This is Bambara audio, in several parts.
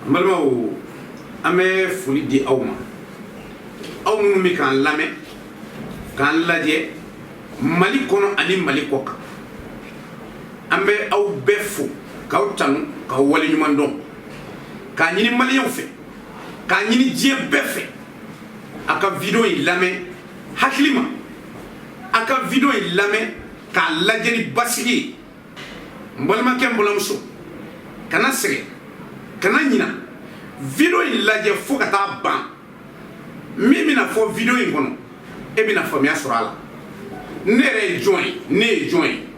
Malmo ame fuli di awma awmu mi kan lame kan laje mali kono ani mali koka ambe aw befu kaw tanu ka wali nyuma ndon ka nyini mali yon fe ka nyini je befe aka video yi lame haklima aka video yi lame ka laje ni basigi mbolma kem bolamso kana sege kana nyina video yi laje fo ka ta ban mimi na fo video yi kono e bi na famia surala nere join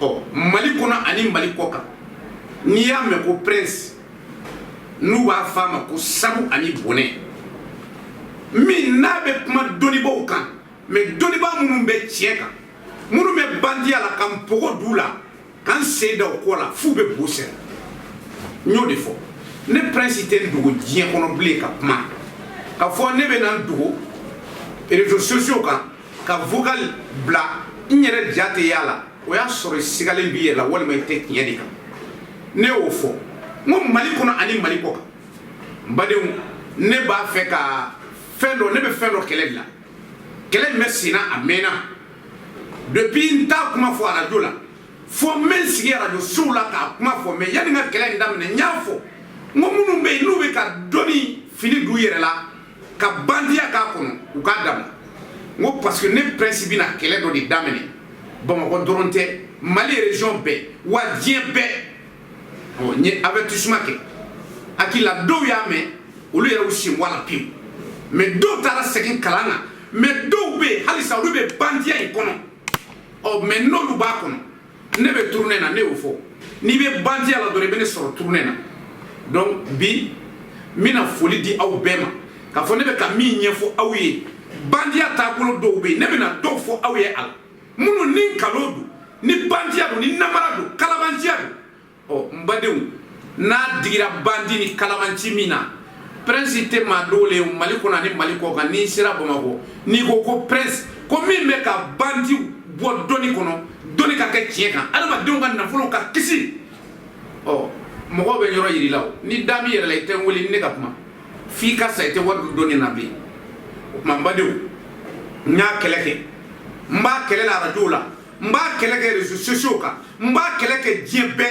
oh mali kono ani mali koka ni ya me ko prince nu wa fama ko sabu ani boné mi na be kuma doni bo kan me doni ba munu be tieka munu me bandi ala kam pogo dula kan seda ko la fu be bosser nyodi fo ne prince ten dugo dien kono ble ka ma ka fo ne be nan dugo réseaux sociaux ka vocal bla ñere jate yala o ya soro sigalen bi yela wala may tek ñedi kam ne o fo mo mali kono ani mali ko mbade ne ba fe ka fendo ne be fendo kele merci na amena depuis nta kuma fo radio la fo men sigi radio sula ka kuma fo me yani nga kele ndam ne nyafo mo munu be nu be ka doni fini du yere la ka bandia ka kono u ka dam ngo parce que ne principe na kele do di damene bon ko doronte mali région B wa dien B o ni avertissement ke akila do ya me o le aussi wala pim mais do tara sekin kalanga mais do be halisa do be bandia e kono o mais no lu ba kono ne be tourner na ne o fo ni be bandia la do re bene soro tourner na donc bi mina foli di aw bema ka fo ne be ka mi nyefo awye bandia ta ko do be ne be na do fo awye al munu nin kalodu ni bandia do ni namara do kalabantia do o mbadew na digira bandi ni kalabanti mina prince te ma dole mali ko na ni mali ko kan ni sira bamako ni ko prince ko mi me ka bandi bo doni kono doni ka ke tieka alama de ngan na folo ka kisi o mo ko be nyoro yiri law ni dami yere lay ten woli ne ka kuma fi ka sa te wadu doni na bi ma mbadew nya keleke mba kele la radio la mba kele ke réseaux sociaux ka mba kele ke diebe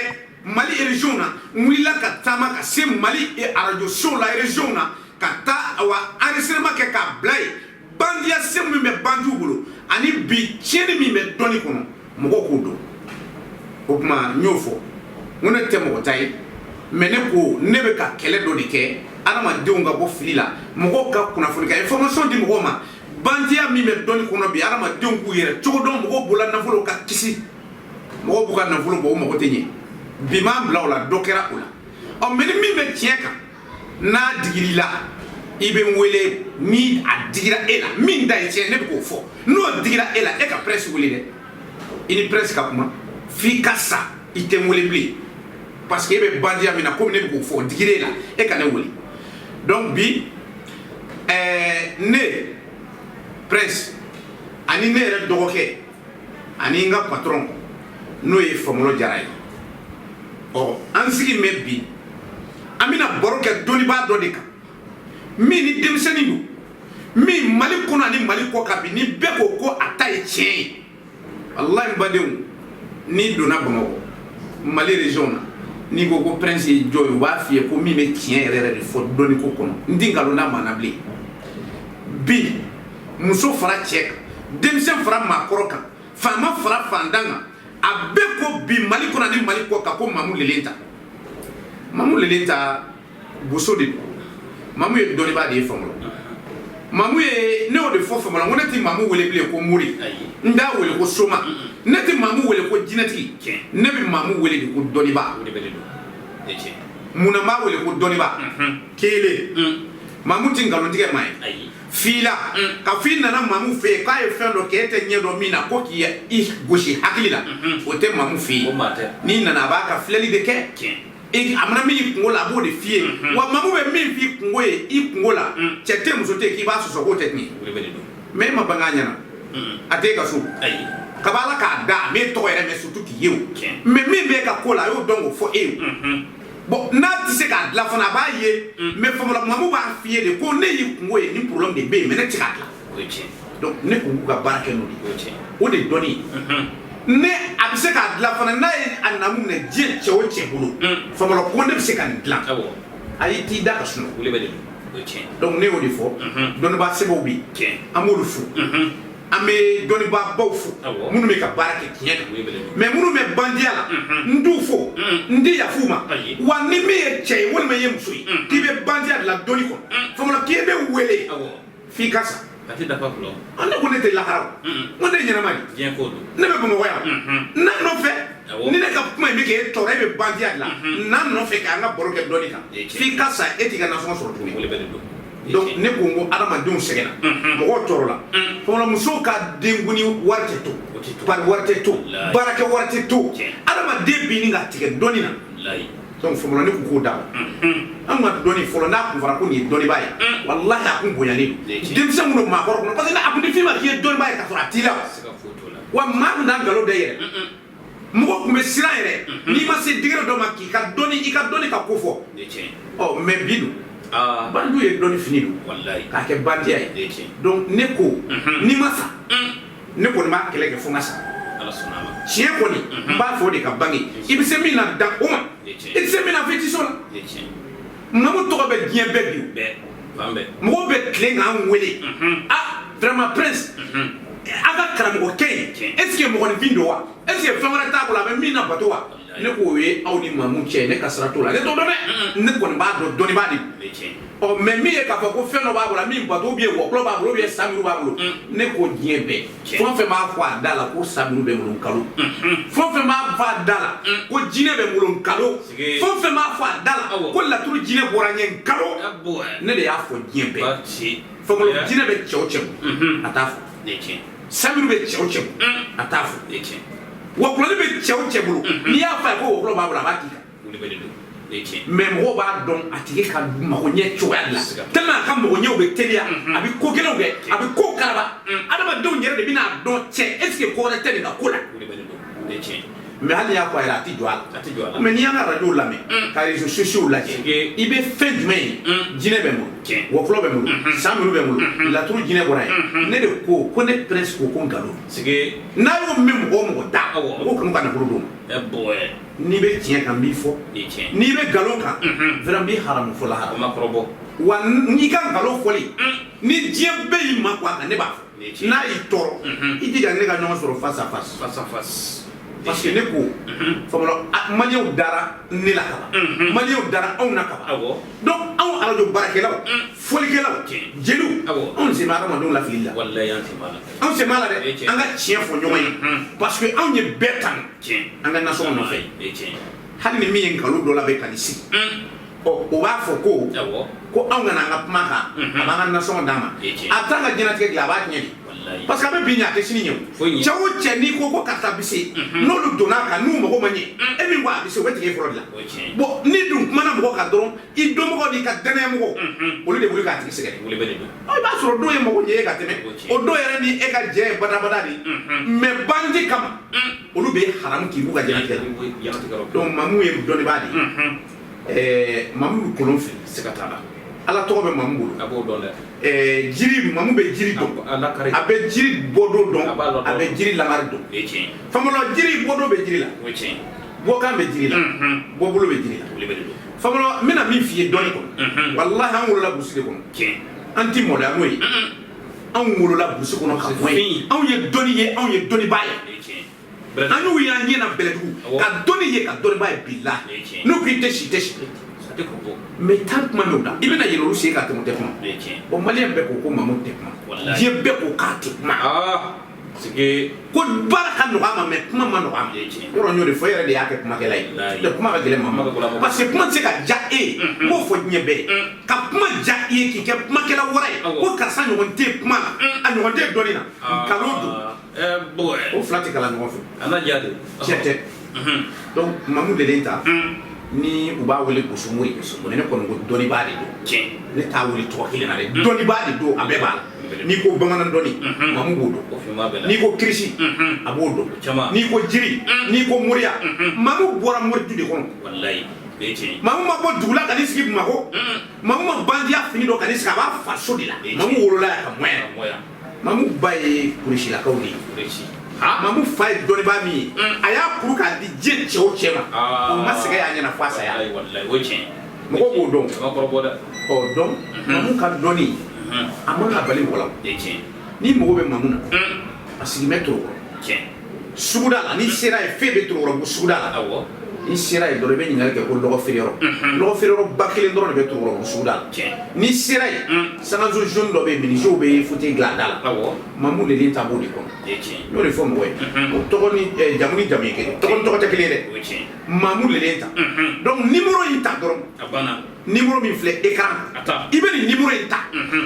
mali région na mwila ka tama ka se mali e radio show la région na ka ta wa enregistrement ke ka blay bandia se mi me bandu bulu ani bi cheni mi me doni kono moko kudo o kuma nyofo ngone temo ko tay mene ko nebe ka kele do di ke adama de nga bo filila moko ka kuna funi ka information di moko ma bandia mi me doni kono bi adama de ngu yere chogo don moko bola na fulo ka kisi moko buka na fulo bo moko tenye bimam blawla dokera ula o meni mi me tieka na digirila ibe mwele mi a digira ela min da etienne ne ko fo no digira ela e ka presse wuli de ini presse ka kuma fi kasa ite mwele bli parce que ibe bandia mina ko ne ko fo digirela e ka ne wuli donc bi ne presse ani ne re dogoke ani nga patron no e formulo jaray o ansigi mebbi amina boroke doni ba do de ka mi ni demseni du mi mali kono ani mali ko kabi ni be ko atay chien wallahi badew ni dona bamako mali region na ni go prince joy wa fie ko mi me chien rere fo doni ko kono ndingalo na manabli bi muso fara check demsen fara makoroka fama fara fandanga abe ko bi mali kono ani mali ko ka ko mamu lelenta boso de mamu e doni ba de famolo mamu e ne o de fo famolo ngonati mamu wele ble ko muri nda wele ko soma neti mamu wele ko jinati ne bi mamu wele de ko doni ba muna ma wele ko doni ba kele mamu tingalo dige mai fila ka fina na mamu fe ka e fendo ke ete nyedo mina ko ki i goshi hakilila o te mamu fi ni nana ba ka fleli de ke e amana mi kungola bo de fie wa mamu be mi fi kungoye i kungola chete musote ki ba so ko tekni me ma banganya na ate ka su kabala ka da me to ere me sutu ki yew me mi be ka kola yo dongo fo e bo na ti se ka la fana ba ye mais famola mamu ba fiye de ko ne yi kungo ye ni problème de be mais ne tika la donc ne kungo ka barake no di o de doni ne abise ka la fana na ye anamu ne je che o che bulu famola ko ne se ka ndla ayi ti da kasno donc ne o di fo don ba se bo bi amolu fu ame doni ba baw fu munu me ka barake tiɲɛ mais munu me bandiya la ndu fo ndi ya fuma wa ni me ye cɛ wala me ye muso ye k'i bɛ bandiya la doni kɔnɔ famola k'i bɛ wele f'i ka sa ati dafa kulo ne ko ne tɛ lahara ko ne ɲɛnama de diɲɛ ko don ne bɛ bamakɔ yan n'a nɔfɛ ni ne ka kuma in bɛ kɛ e tɔɔrɔ e bɛ bandiya la n'a nɔfɛ k'an ka baro kɛ dɔni kan f'i ka sa e t'i ka nasɔngɔ sɔrɔ tuguni donc ne ko n ko adamadenw sɛgɛnna mɔgɔw tɔɔrɔ la famola musow ka denkuni wari tɛ to bari wari tɛ to baarakɛ wari tɛ to adamaden bi ni ka tigɛ dɔni na donc famola ne ko k'o d'a ma an ka dɔni fɔlɔ n'a kun fɔra ko nin ye dɔnnibaa ye walahi a kun bonyalen don denmisɛn minnu maakɔrɔ kɔnɔ parce que a kun tɛ f'i ma k'i ye dɔnnibaa ye ka sɔrɔ a t'i la wa maa kun t'a nkalon da i yɛrɛ mɔgɔ kun bɛ siran yɛrɛ n'i ma se degré dɔ ma k'i ka dɔni i ka dɔni ka ko fɔ ɔ mais bi dun bandu ye dɔni fini don k'a kɛ bandiya ye donc ne ko n'i ma sa ne kɔni b'a kɛlɛ kɛ fo n ka sa tiɲɛ kɔni n b'a fɔ o de ka bange i bɛ se min na dan o ma i tɛ se min na fétition la mamu tɔgɔ bɛ diɲɛ bɛɛ bi mɔgɔw bɛ tilen k'an wele ah vraiment prince a ka karamɔgɔ kɛ ye est ce que mɔgɔninfin don wa est ce que fɛn wɛrɛ t'a bolo a bɛ min na bato wa ne ko ye aw ni mamu cɛ ne ka sira t'o la ne t'o dɔn dɛ ne kɔni b'a dɔn dɔnnibaa de don ɔ mais min ye k'a fɔ ko fɛn dɔ b'a bolo min bato ou bien wɔkulɔ b'a bolo ou bien samiru b'a bolo ne ko diɲɛ bɛɛ fɛn o fɛn b'a fɔ a da la ko samiru bɛ n bolo nkalo fɛn o fɛn b'a fɔ a da la ko jinɛ bɛ n bolo nkalo fɛn o fɛn b'a fɔ a da la ko laturu jinɛ bɔra n ye nkalo ne de y'a fɔ diɲɛ bɛɛ fɛnkolo jinɛ bɛ cɛ o cɛ a t'a fɔ samiru bɛ cɛ o cɛ a t'a fɔ wɔkulɔni bɛ cɛ o cɛ bolo n'i y'a fɔ a ye ko wɔkulɔ b'a bolo a b'a k'i kan mais mɔgɔw b'a dɔn a tigi ka magoɲɛ cogoya la tellement a ka magoɲɛw bɛ teliya a bɛ ko gɛlɛnw kɛ a bɛ ko kalaba adamadenw yɛrɛ de bɛ n'a dɔn cɛ est ce que ko wɛrɛ tɛ nin ka ko la mais hali y'a fɔ a yɛrɛ a tɛ jɔ a la mais n'i y'an ka radio lamɛn ka réseaux sociaux lajɛ i bɛ fɛn jumɛn ye jinɛ bɛ n bolo wɔkulɔ bɛ n bolo samiru bɛ n bolo laturu jinɛ bɔra yen ne de ko ne prince ko nkalon n'a y'o mɛn mɔgɔ o mɔgɔ da mɔgɔw kanu ka nafolo d'o ma n'i bɛ tiɲɛ kan n b'i fɔ n'i bɛ nkalon kan vraiment n b'i haramu fɔ lahara wa n'i ka nkalon fɔli ni diɲɛ bɛɛ y'i ma kuwa kan ne b'a fɔ n'a y'i tɔɔrɔ i jija ne ka ɲɔgɔn sɔrɔ face à face parce que ne ko famola maliyɛnw dara ne la kaban maliyɛnw dara anw na kaban donc anw radio baarakɛlaw fɔlikɛlaw jeliw anw sen bɛ adamadenw lafili la anw sen b'a la dɛ an ka tiɲɛ fɔ ɲɔgɔn ye parce que anw ye bɛɛ tanu an ka nasɔngɔ nɔfɛ hali ni min ye nkalon dɔ labɛn ka nin sigi o b'a fɔ ko anw kana an ka kuma kan a b'an ka nasɔngɔ d'a ma a t'an ka diɲɛlatigɛ dilan a b'a tiɲɛ de parce que a bɛ bin ɲɛ a tɛ sini ɲɛ o cɛ o cɛ n'i ko karisa bɛ se n'olu donna a kan n'u mago ma ɲɛ e min ko a bɛ se o bɛ tigɛ e fɔlɔ de la bon n'i dun kumana mɔgɔ kan dɔrɔn i dɔnbagaw n'i ka danayamɔgɔw olu de wuli k'a tigi sɛgɛrɛ i b'a sɔrɔ dɔw ye mago ɲɛ e ka tɛmɛ o dɔw yɛrɛ ni e ka jɛ ye badabada de mais bandi kama olu bɛ haramu k'i b'u ka diɲɛlatigɛ la donc mamu ye dɔnnibaa de ye mamu bɛ kolon fili siga t'a la ala tɔgɔ bɛ mamu bolo a b'o dɔn dɛ jiri mamu bɛ jiri dɔn a bɛ jiri bɔdon dɔn a bɛ jiri lamari dɔn famɔlɔ jiri bɔdon bɛ jiri la bɔkan bɛ jiri la bɔbolo bɛ jiri la famɔlɔ n bɛna min f'i ye dɔɔni kɔnɔ walahi an wolola burusi de kɔnɔ an ti mɔdɔya n'o ye anw wolola burusi kɔnɔ ka bɔ yen anw ye dɔnni ye anw ye dɔnnibaa ye an y'u ye an ɲɛ na bɛlɛdugu ka dɔnni ye ka dɔnnibaa ye bilahi n'u k'i tɛ si tɛ si mais tant kuma m'o da i bɛna yɛlɛ olu sen ka tɛmɛ o tɛ kuma bon maliyɛn bɛɛ ko ko mamu tɛ kuma diɲɛ bɛɛ ko k'a tɛ kuma ko baara ka nɔgɔ a ma mais kuma ma nɔgɔ a ma yɔrɔ n y'o de fɔ e yɛrɛ de y'a kɛ kumakɛla ye kuma ka gɛlɛn ma ma parce que kuma tɛ se ka ja e ye n b'o fɔ diɲɛ bɛɛ ka kuma ja i ye k'i kɛ kumakɛla wɛrɛ ye ko karisa ɲɔgɔn tɛ kuma na a ɲɔgɔn tɛ dɔnni na nkalon don o fila tɛ kalan ɲɔgɔn fɛ tiɲɛ tɛ donc mamu de den ta ni u b'a wele gosumuri ne kɔni ko dɔnnibaa de don ne t'a wele tɔgɔ kelen na dɛ dɔnnibaa de don a bɛɛ b'a la n'i ko bamanan dɔnni mamu b'o dɔn n'i ko kirisi a b'o dɔn n'i ko jiri n'i ko moriya mamu bɔra moritu de kɔnɔ mamu ma bɔ dugu la ka sigi mako mamu bandia fini do kanisa ba faso de la mamu wolola ya moya mamu baye kurishila kawdi ha mamu fay doni ba mi aya kuru ka di je chewo chema o masega ya nyana fasa ya wallahi woche mako go don ma ko boda o don mamu ka doni amana bali wala ni mogo be mamuna asigi metro suguda la ni sera e febe tro ro suguda la awo ni sera e do be nyingal ke ko logo ferero bakele ndoro be tro ro suguda ni sera e sana zo jon do be mini jo be futi glanda la awo mamu le lenta bodi ko no le fo mo we to ko ni jamuni jamike to ko te kelere mamu le lenta donc numéro ita dorom abana numéro min flé écran ibe ni numéro ita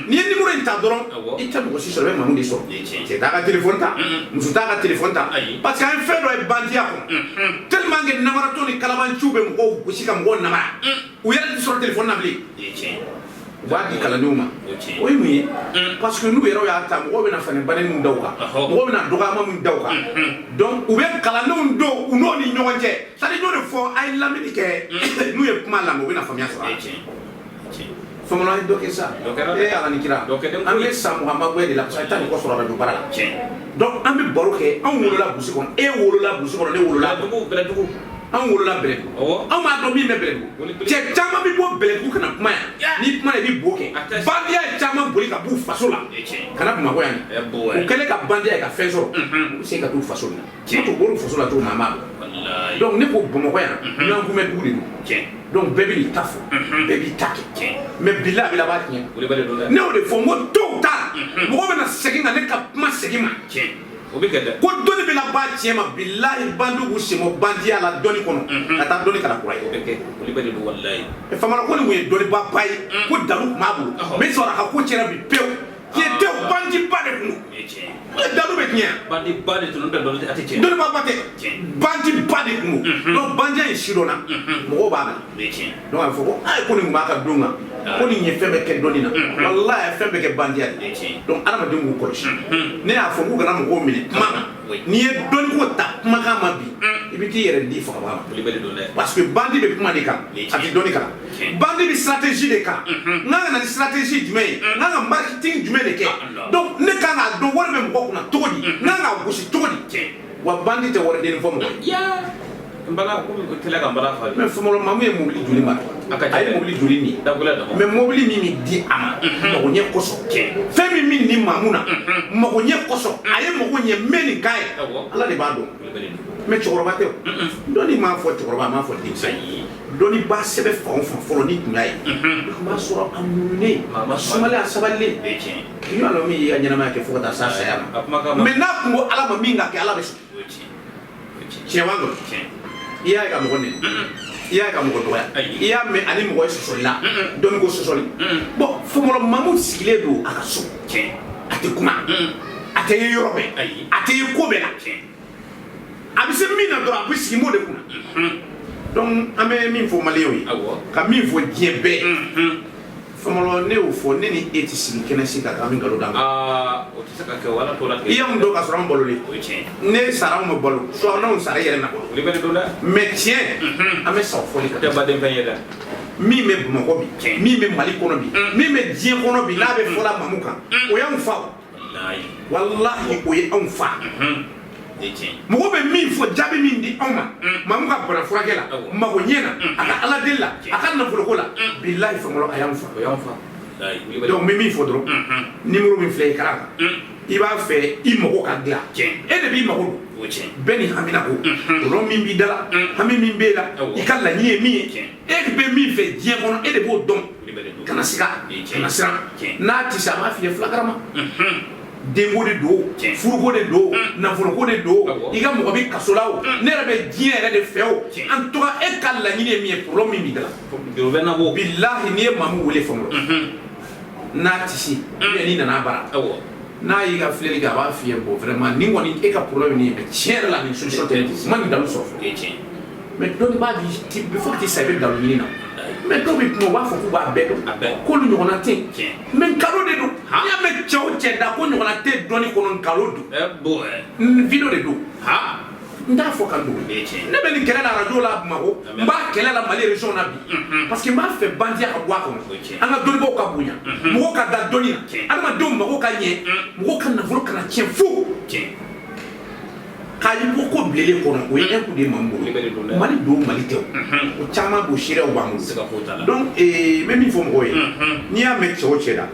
ni numéro ita dorom ita ko si so be mamu de so c'est ta téléphone ta musu ta téléphone ta parce que un fait do e bandia ko tellement que namara to ni kalaban chube mo ko sika mo namara ou yalla di sur téléphone na bli wadi kala numa oy mi parce que nous yero ya ta mo be na fane banen mun dawka mo be na doga ma mun dawka donc ou be kala non do uno ni nyonje ça dit no fo ay lamini ke nous ye kuma la mo be na famia so famolo ay doke sa e ala ni kira amé sa muhammad we de la sa tan ko so ra do barala donc amé boroke an wolo la busi kon e wolo la busi kon ne wolo la dugu an wolola bɛlɛdugu an m'a dɔn min bɛ bɛlɛdugu cɛ caman bɛ bɔ bɛlɛdugu kana kuma yan ni kuma na i bɛ bo kɛ bandiya ye caman boli ka b'u faso la kana Bamakɔ yan o kɛlen ka bandiya ye ka fɛn sɔrɔ u bɛ se ka t'u faso la n'o tɛ bɔr'u faso la cogo min na an b'a dɔn donc ne ko Bamakɔ yan ɲɔgɔn kunbɛ dugu de don donc bɛɛ bɛ n'i ta fɔ bɛɛ b'i ta kɛ mais bilahi a bɛ laban tiɲɛ ne y'o de fɔ n ko dɔw ta mɔgɔ bɛ na segin ka ne ka kuma segin ma ko doni bɛ na ba tiɲɛ ma bilahi bandugu semo bandiya la dɔni kɔnɔ ka taa dɔni kana kura ye famana ko nin kun ye dɔni ba ye ko dalu kun b'a bolo mais sɔrɔ a ka ko tiɲɛna bi pewu k'i ye tew bandiba de kun don dalu bɛ tiɲɛ bandiba de tun bɛ dɔni a tɛ tiɲɛ dɔni ba tɛ bandiba de kun don donc bandiya in si dɔnna mɔgɔw b'a mɛn donc a bɛ fɔ ko ayi ko nin kun b'a ka don kan ko nin ye fɛn bɛɛ kɛ dɔni na walahi a ye fɛn bɛɛ kɛ bandiya de donc adamaden k'u kɔlɔsi ne y'a fɔ k'u kana mɔgɔw minɛ kuma n'i ye dɔnni ko ta kumakan ma bi i bɛ t'i yɛrɛ di fagaba ma parce que bandi bɛ kuma de kan a tɛ dɔnni kan bandi bɛ stratégie de kan n kan ka na ni stratégie jumɛn ye n kan ka marketing jumɛn de kɛ donc ne kan k'a dɔn wari bɛ mɔgɔ kunna cogo di n kan k'a gosi cogo di wa bandi tɛ wari denni fɔ mɔgɔ ye mais fɔlɔ mamu ye mobili joli mara a ye mobili joli nin mais mobili min di a ma magoɲɛ kosɔn fɛn min ni mamu na magoɲɛ kosɔn a ye mago ɲɛ mɛ nin k'a ye ala de b'a dɔn mais cɛkɔrɔba tɛ o dɔnni m'a fɔ cɛkɔrɔba a m'a fɔ denmisɛn dɔnni b'a sɛbɛn fan o fan fɔlɔ ni tun y'a ye i tun b'a sɔrɔ a muɲunen a sumalen a sabalilen i y'a dɔn min y'i ka ɲɛnamaya kɛ fo ka taa s'a saya ma mais n'a kun ko ala ma min ka kɛ ala bɛ sɔn tiɲɛ b'a dɔn i y'a ye ka mɔgɔ nɛni i y'a ye ka mɔgɔ dɔgɔya i y'a mɛn ani mɔgɔ ye sɔsɔli la dɔnni ko sɔsɔli bon fɔlɔ mamu sigilen don a ka so a tɛ kuma a tɛ ye yɔrɔ bɛɛ a tɛ ye ko bɛɛ la a bɛ se min na dɔrɔn a bɛ sigi m'o de kunna donc an bɛ min fɔ maliyɛnw ye ka min fɔ diɲɛ bɛɛ fɔlɔ ne y'o fɔ ne ni e tɛ sigi kɛnɛ si ka kan an bɛ nkalon d'a ma i y'anw dɔn ka sɔrɔ an balolen ne sara anw ma balo soit n'anw sara i yɛrɛ na mais tiɲɛ an bɛ sa o fɔli kan min bɛ Bamakɔ bi min bɛ Mali kɔnɔ bi min bɛ diɲɛ kɔnɔ bi n'a bɛ fɔla mamu kan o y'anw fa walahi o ye anw fa mɔgɔ bɛ min fɔ jaabi min di anw ma mamu ka bana furakɛ la magoɲɛ na a ka ala deli la a ka nafoloko la bilahi fangolo a y'anw fa donc n bɛ min fɔ dɔrɔn numéro min filɛ écran kan i b'a fɛ i mago ka dilan e de b'i mago don bɛɛ ni hamina ko tɔlɔ min b'i da la hami min b'e la i ka laɲini ye min ye e bɛ min fɛ diɲɛ kɔnɔ e de b'o dɔn kana siga kana siran n'a tɛ se a b'a f'i ye fulakarama denko de don furuko de don nafoloko de don i ka mɔgɔ bɛ kaso la o ne yɛrɛ bɛ diɲɛ yɛrɛ de fɛ o en tout cas e ka laɲini ye min ye problème min b'i da la bilahi n'i ye maamu wele fɔlɔ n'a tɛ se bien n'i nana bara n'a y'i ka filɛli kɛ a b'a f'i ye bon vraiment nin kɔni e ka problème nin ye mais tiɲɛ yɛrɛ la nin solution tɛ ma nin dalu sɔrɔ mais dɔnni b'a di il faut que t'i sa i bɛ dalu ɲini na mais dɔw bɛ kuma u b'a fɔ k'u b'a bɛɛ dɔn k'olu ɲɔgɔnna tɛ yen mais nkalon de don n'i y'a mɛn cɛ o cɛ da ko ɲɔgɔnna tɛ dɔnni kɔnɔ nkalon don video de don nda fo kan do ne be ni kɛlɛ la radio la Bamako n b'a kɛlɛ la Mali région na bi parce que n b'a fɛ bandiya ka bɔ a kɔnɔ an ka dɔnnibaw ka bonya mɔgɔw ka da dɔnni na adamadenw mago ka ɲɛ mɔgɔw ka nafolo kana tiɲɛ fo k'a yi bɔ ko bilelen kɔnɔ o ye un coup de Mamu bolo Mali don Mali tɛ o caman b'o seerew b'an bolo donc n bɛ min fɔ mɔgɔw ye n'i y'a mɛn cɛ o cɛ la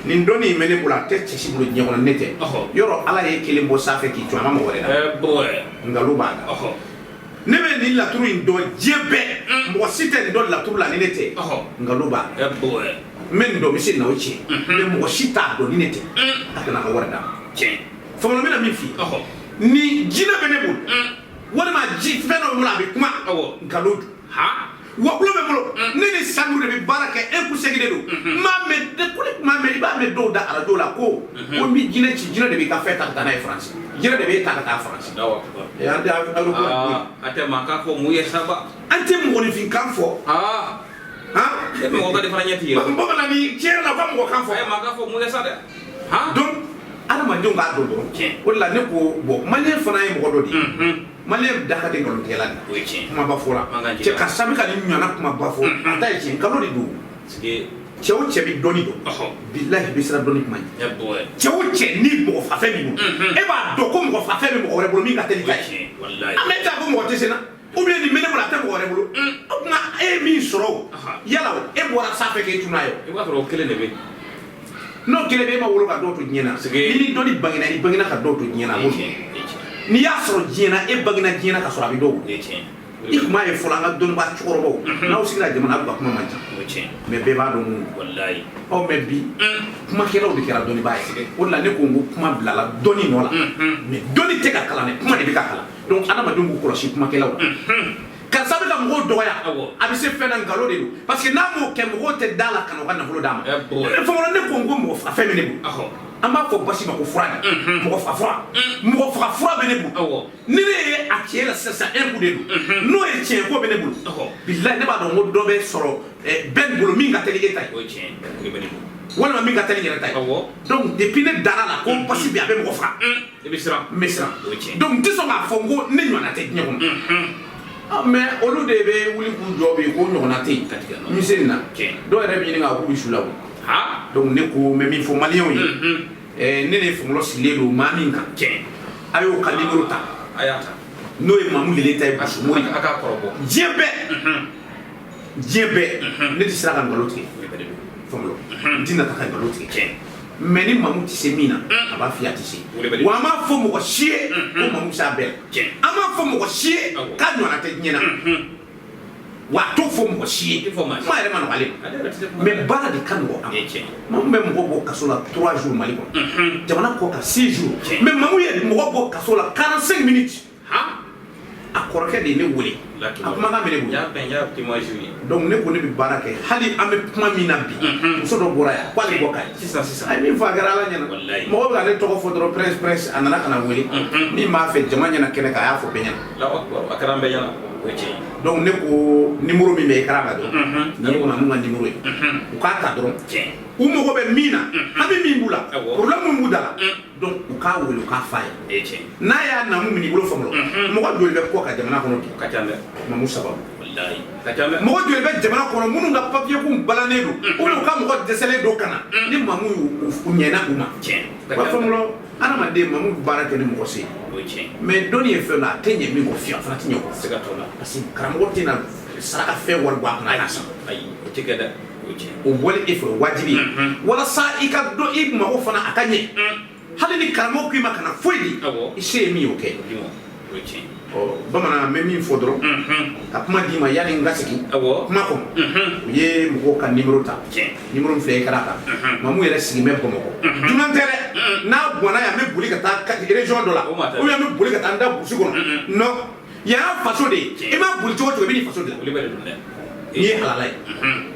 nin dɔnni in bɛ ne bolo a tɛ cɛ si bolo diɲɛ kɔnɔ ne tɛ yɔrɔ Ala ye kelen bɔ sanfɛ k'i jɔ a ma mɔgɔ wɛrɛ la nkalon b'a la ne bɛ nin laturu in dɔn diɲɛ bɛɛ mɔgɔ si tɛ nin dɔn laturu la ni ne tɛ nkalon b'a la n bɛ nin dɔn n bɛ se na o tiɲɛ mais mɔgɔ si t'a dɔn ni ne tɛ a kana ka wari d'a ma fɔlɔ n bɛna min f'i ye ni jinɛ bɛ ne bolo walima ji fɛn dɔ bolo a bɛ kuma nkalon don wabulu bɛ bolo ne ni sanu de bɛ baara kɛ un coup segin de don maa mɛ maa mɛ i b'a mɛn dɔw da arajo la ko n bɛ jinɛ ci jinɛ de b'i ka fɛn ta ka taa n'a ye Faransi jinɛ de b'e ta ka taa Faransi a tɛ mankan fɔ mun ye saba an tɛ mɔgɔninfinkan fɔ e mɔgɔ ka di fana ɲɛ t'i ye bamanan ni tiɲɛ la u ka mɔgɔkan fɔ a ye mankan fɔ mun ye sa dɛ donc adamadenw k'a dɔn dɔrɔn o de la ne ko bon maliyɛn fana ye mɔgɔ dɔ de ye maliyɛn da ka di nkalontigɛla de ye kumaba fɔ la cɛ ka sabi ka nin ɲɔgɔnna kumaba fɔ a ta ye tiɲɛ nkalon de don cɛ o cɛ bɛ dɔnni dɔn bilahi bɛ siran dɔnni kuma ye cɛ o cɛ ni mɔgɔ fa fɛn min don e b'a dɔn ko mɔgɔ fa fɛn bɛ mɔgɔ wɛrɛ bolo min ka teli ka ye an bɛ taa ko mɔgɔ tɛ se na ou bien nin bɛ ne bolo a tɛ mɔgɔ wɛrɛ bolo o tuma e ye min sɔrɔ o yala e bɔra sanfɛ k'e tunna ye i b'a sɔrɔ o kelen de bɛ n'o kelen bɛ e ma wolo ka dɔw to diɲɛ na ni dɔnni bangena i bangena ka dɔw to diɲɛ na n'i y'a sɔrɔ diɲɛ na e bangena diɲɛ na ka sɔrɔ a bɛ dɔw i tun b'a ye fɔlɔ an ka dɔnnibaga cɛkɔrɔbaw n'aw sigira jamana aw ka kuma man ca mais bɛɛ b'a dɔn mun don mais bi kumakɛlaw de kɛra dɔnnibaga ye o de la ne ko n ko kuma bilala dɔnni nɔ la mais dɔnni tɛ ka kalan dɛ kuma de bɛ ka kalan donc adamadenw k'u kɔlɔsi kumakɛlaw la karisa bɛ ka mɔgɔw dɔgɔya a bɛ se fɛn na nkalon de don parce que n'a m'o kɛ mɔgɔw tɛ da la ka na u ka nafolo d'a ma fɔlɔ ne ko n ko mɔgɔ faga fɛn bɛ ne bolo an b'a fɔ basi ma ko fura de mɔgɔ faga fura mɔgɔ faga fura bɛ ne bolo ni ne ye a tiɲɛ la sisan un coup de don n'o ye tiɲɛ ko bɛ ne bolo bilahi ne b'a dɔn ko dɔ bɛ sɔrɔ bɛɛ bolo min ka teli e ta ye walima min ka teli yɛrɛ ta ye donc depuis ne dara la ko basi bɛ a bɛ mɔgɔ faga n bɛ siran donc n tɛ sɔn k'a fɔ n ko ne ɲɔgɔnna tɛ diɲɛ kɔnɔ mais olu de bɛ wuli k'u jɔ bi ko ɲɔgɔnna tɛ yen misiri na dɔw yɛrɛ bɛ ɲini k'a k'u bɛ su la o donc ne ko n bɛ min fɔ maliyɛnw ye ne de fɔlɔ sigilen don maa min kan a y'o ka numéro ta n'o ye Mamu Lele ta ye Busumori diɲɛ bɛɛ ne tɛ sera ka nkalon tigɛ fɔlɔ n tɛ na ta ka nkalon tigɛ mais ni Mamu tɛ se min na a b'a f'i ye a tɛ se wa an b'a fɔ mɔgɔ si ye ko Mamu s'a bɛɛ an b'a fɔ mɔgɔ si ye k'a ɲɔgɔnna tɛ diɲɛ na wa a t'o fɔ mɔgɔ si ye kuma yɛrɛ ma nɔgɔ ale ma mais baara de ka nɔgɔ a ma Mamu bɛ mɔgɔ bɔ kaso la 3 jours Mali kɔnɔ jamana kɔ kan 6 jours mais Mamu ye mɔgɔ bɔ kaso la 45 minutes a kɔrɔkɛ de ye ne wele a kumakan bɛ ne bolo donc ne ko ne bɛ baara kɛ hali an bɛ kuma min na bi muso dɔ bɔra yan k'ale bɔ ka ye a ye min fɔ a kɛra Ala ɲɛna mɔgɔ bɛ k'ale tɔgɔ fɔ dɔrɔn presse a nana ka na wele min b'a fɛ jama ɲɛna kɛnɛ kan a y'a fɔ bɛɛ ɲɛna a kɛra an bɛɛ ɲɛna donc ne ko numéro min bɛ écran kan dɔrɔn ne ko Mamu ka numéro ye u k'a ta dɔrɔn u mago bɛ min na an bɛ min b'u la problème min b'u da la donc u k'a wele u k'a f'a ye n'a y'a namu minɛ i bolo fɔlɔ mɔgɔ joli bɛ kɔ ka jamana kɔnɔ bi Mamu sababu mɔgɔ joli bɛ jamana kɔnɔ minnu ka papier kun balannen don ou bien u ka mɔgɔ dɛsɛlen don ka na ni Mamu y'u ɲɛna u ma wa fɔlɔ adamaden Mamu bɛ baara kɛ ni mɔgɔ se mais dɔnni ye fɛn dɔ a tɛ ɲɛ min kɔ fiyewu a fana tɛ ɲɛ o kɔ parce que karamɔgɔ tɛna saraka fɛn wari bɔ a kunna a y'a san o tɛ kɛ dɛ o bɔli e fɛ o wajibi ye walasa i ka dɔn i mago fana a ka ɲɛ hali ni karamɔgɔ k'i ma kana foyi di i se ye min y'o kɛ bamanan n bɛ min fɔ dɔrɔn ka kuma d'i ma yanni n ka segin kuma kɔnɔ u ye mɔgɔw ka numéro ta numéro min filɛ e kɛra kan Mamu yɛrɛ sigilen bɛ Bamakɔ dunan tɛ dɛ n'a bɔnna yan n bɛ boli ka taa région dɔ la ou bien n bɛ boli ka taa n da burusi kɔnɔ non yan y'a faso de ye i m'a boli cogo cogo i bɛ n'i faso de la n'i ye halala ye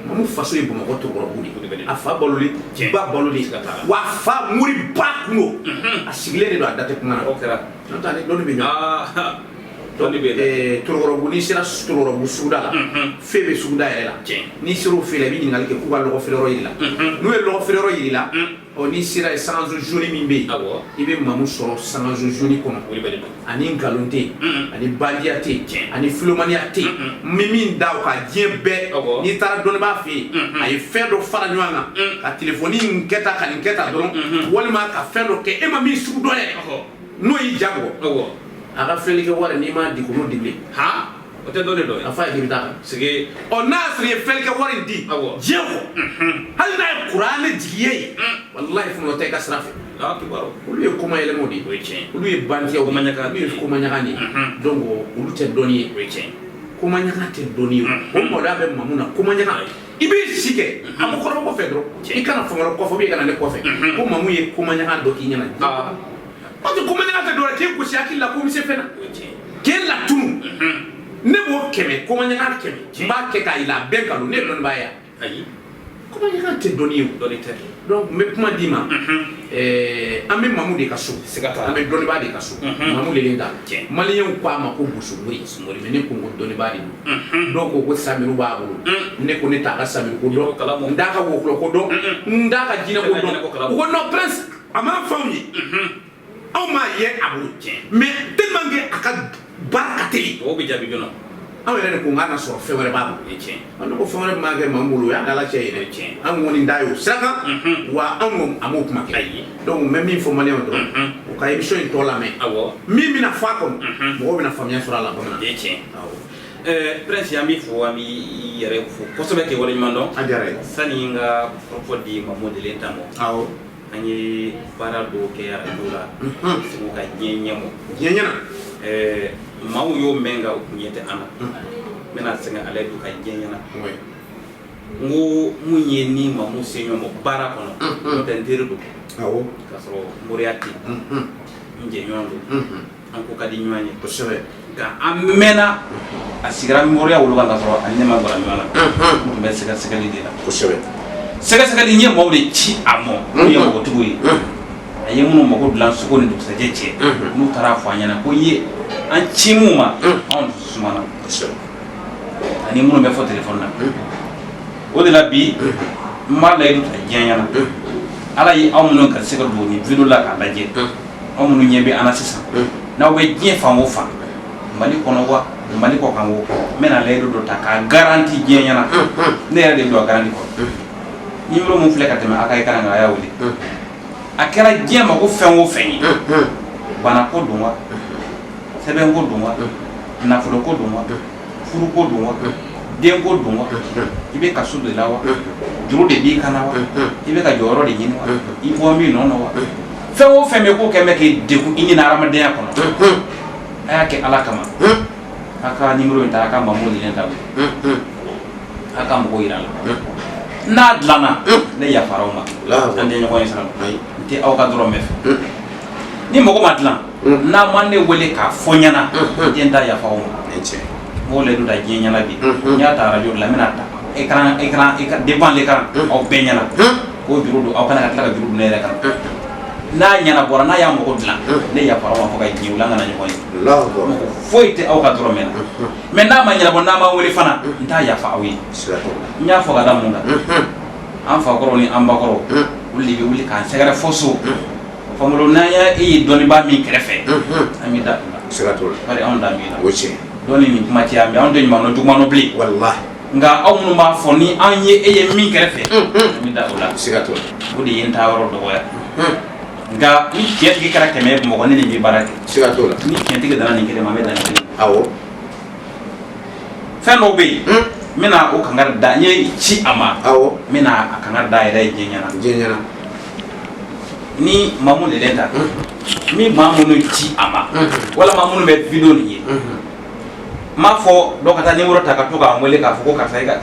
Mamu faso ye Bamakɔ Torokɔrɔbugu de a fa balolen ba balolen wa a fa mori ba kun don a sigilen de don a da tɛ kuma na n'o tɛ ale dɔnni bɛ ɲɔgɔn tororobu ni sera tororobu suda la febe suda yɛrɛ la ni sera o fele bi ɲininkali kɛ k'u ka lɔgɔ feere yɔrɔ yiri la n'u ye lɔgɔ feere yɔrɔ yiri la ni sera ye sangazo jaune min bɛ yen i bɛ mamu sɔrɔ sangazo jaune kɔnɔ ani nkalon tɛ yen ani bandiya tɛ yen ani filomaniya tɛ yen min da o kan diɲɛ bɛɛ n'i taara dɔnnibaa fɛ yen a ye fɛn dɔ fara ɲɔgɔn kan ka telefɔni in kɛ tan ka nin kɛ tan dɔrɔn walima ka fɛn dɔ kɛ e ma min sugu dɔ yɛrɛ n'o y'i jago a ka filɛlikɛ wari n'i m'a di k'olu di bilen o tɛ dɔ de dɔ ye a fɔ a ye k'i bɛ taa kan sigi n'a y'a sɔrɔ i ye filɛlikɛ wari in di diɲɛ kɔ hali n'a ye kuranɛ jigiye ye walahi fɛn tɛ i ka sira fɛ olu ye koma yɛlɛmaw de ye olu ye bandiyaw olu ye komaɲaga de ye donc olu tɛ dɔnni ye komaɲaga tɛ dɔnni ye o maloya bɛ mamu na komaɲaga i b'i si kɛ a ko kɔrɔ kɔfɛ dɔrɔn i kana fɛn wɛrɛ kɔfɛ ou bien i kana ne kɔfɛ ko mamu ye komaɲaga dɔ k'i ɲɛna parce que komaɲaga tɛ dɔ wɛrɛ k'e gosi hakili la ko n bɛ se fɛn na k'e latunu ne b'o kɛmɛ komaɲaga 100 n b'a kɛ k'a yira a bɛɛ nkalon ne ye dɔnnibaa ye ayi komaɲaga tɛ dɔnni ye o donc n bɛ kuma d'i ma an bɛ mamu de ka so an bɛ dɔnnibaa de ka so mamu lelen ta maliyɛnw ko a ma ko bosomori mais ne ko n ko dɔnnibaa de don dɔw ko samiru b'a bolo ne ko ne t'a ka samiru ko dɔn n t'a ka wokula ko dɔn n t'a ka jinɛ ko dɔn u ko non prince a ma fɛnw ye aw m'a ye a bolo mais tellement que a ka baara ka teli o bɛ jaabi joona anw yɛrɛ de ko n k'a na sɔrɔ fɛn wɛrɛ b'a bolo ne ko fɛn wɛrɛ b'a kɛ maa min bolo o y'a dala cɛ ye dɛ an kɔni da y'o sira kan wa anw a m'o kuma kɛ donc n bɛ min fɔ maliyɛnw dɔrɔn u ka émission in tɔ lamɛn min bɛna fɔ a kɔnɔ mɔgɔw bɛna faamuya sɔrɔ a la bamanan prince an b'i fo an b'i yɛrɛ fo kosɛbɛ kɛ waleɲuman dɔn a diyara ye sani n ka kɔrɔfɔ di Mamu Delen ta ma an ye baara dɔw kɛ radio la segu ka diɲɛ ɲɛmɔ diɲɛ ɲɛna maaw y'o mɛn nka u ɲɛ tɛ an na n bɛna sɛgɛn ale don ka diɲɛ ɲɛna n ko mun ye ni Mamu se ɲɔgɔn baara kɔnɔ n'o tɛ n teri don k'a sɔrɔ moriya tɛ n jɛɲɔgɔn don an ko ka di ɲɔgɔn ye kosɛbɛ nka an mɛnna a sigira moriya wolo kan k'a sɔrɔ ani ne ma bɔra ɲɔgɔn na n tun bɛ sɛgɛsɛgɛli de la kosɛbɛ sɛgɛsɛgɛli n ye maaw de ci a mɔ n'u ye mɔgɔtigiw ye a ye minnu mago dilan sogo ni dugusajɛ cɛ n'u taara fɔ an ɲɛna ko ye an ci mun ma anw dusu sumana ani minnu bɛ fɔ téléphone na o de la bi n b'a layidu ta diɲɛ ɲɛna ala ye aw minnu ka se ka don nin video la k'a lajɛ aw minnu ɲɛ bɛ an na sisan n'aw bɛ diɲɛ fan o fan Mali kɔnɔ wa Mali kɔ kan o n bɛna layidu dɔ ta k'a garanti diɲɛ ɲɛna ne yɛrɛ de don a garanti kɔrɔ numéro mun filɛ ka tɛmɛ a ka écran kan a y'a wele a kɛra diɲɛ ma ko fɛn o fɛn ye bana ko don wa sɛbɛn ko don wa nafolo ko don wa furu ko don wa den ko don wa i bɛ kaso de la wa juru de b'i kan na wa i bɛ ka jɔyɔrɔ de ɲini wa i bɔ min nɔ wa fɛn o fɛn bɛ k'o kɛ bɛ k'i degun i ni hadamadenya kɔnɔ a y'a kɛ ala kama a ka numéro in ta a ka Mamu Delen ta a ka mɔgɔw yira la n'a dilanna ne yafara aw ma an tɛ ɲɔgɔn ye sira la n tɛ aw ka dɔrɔn fɛ ni mɔgɔ ma dilan n'a ma ne wele k'a fɔ ɲɛna n t'a yafa aw ma m'o layidu ta diɲɛ ɲɛna bi n y'a ta radio la n bɛna ta écran devant l'écran aw bɛɛ ɲɛna k'o juru don aw kana ka tila ka juru don ne yɛrɛ kan n'a ɲɛnabɔra n'a y'a mɔgɔ dilan ne yafara aw ma fɔ ka diɲɛ wuli an kana ɲɔgɔn ye mɔgɔ foyi tɛ aw ka dɔrɔn na mais n'a ma ɲɛnabɔ n'a ma wele fana n t'a yafa aw ye n y'a fɔ ka da mun kan an fakɔrɔw ni an bakɔrɔw olu de bɛ wuli k'an sɛgɛrɛ fɔ so famolo n'an y'a ye dɔnnibaa min kɛrɛfɛ an bɛ da u la bari anw da b'i la dɔnni nin kuma cɛ an bɛ anw tɛ ɲuman dɔn juguman dɔn bilen nka aw minnu b'a fɔ ni an ye e ye min kɛrɛfɛ an bɛ da o la o de ye n ta yɔrɔ dɔgɔya nka ni tiɲɛtigi kɛra 100 mɔgɔ ne de bɛ baara kɛ ni tiɲɛtigi dana nin kelen ma an bɛ da nin kelen fɛn dɔw bɛ yen n bɛna o kankari da n ye ci a ma n bɛna a kankari da yɛrɛ ye diɲɛ ɲɛna ni Mamu Delen ta min maa minnu ci a ma walima minnu bɛ video nin ye n m'a fɔ dɔ ka taa numéro ta ka to k'an wele k'a fɔ ko karisa i ka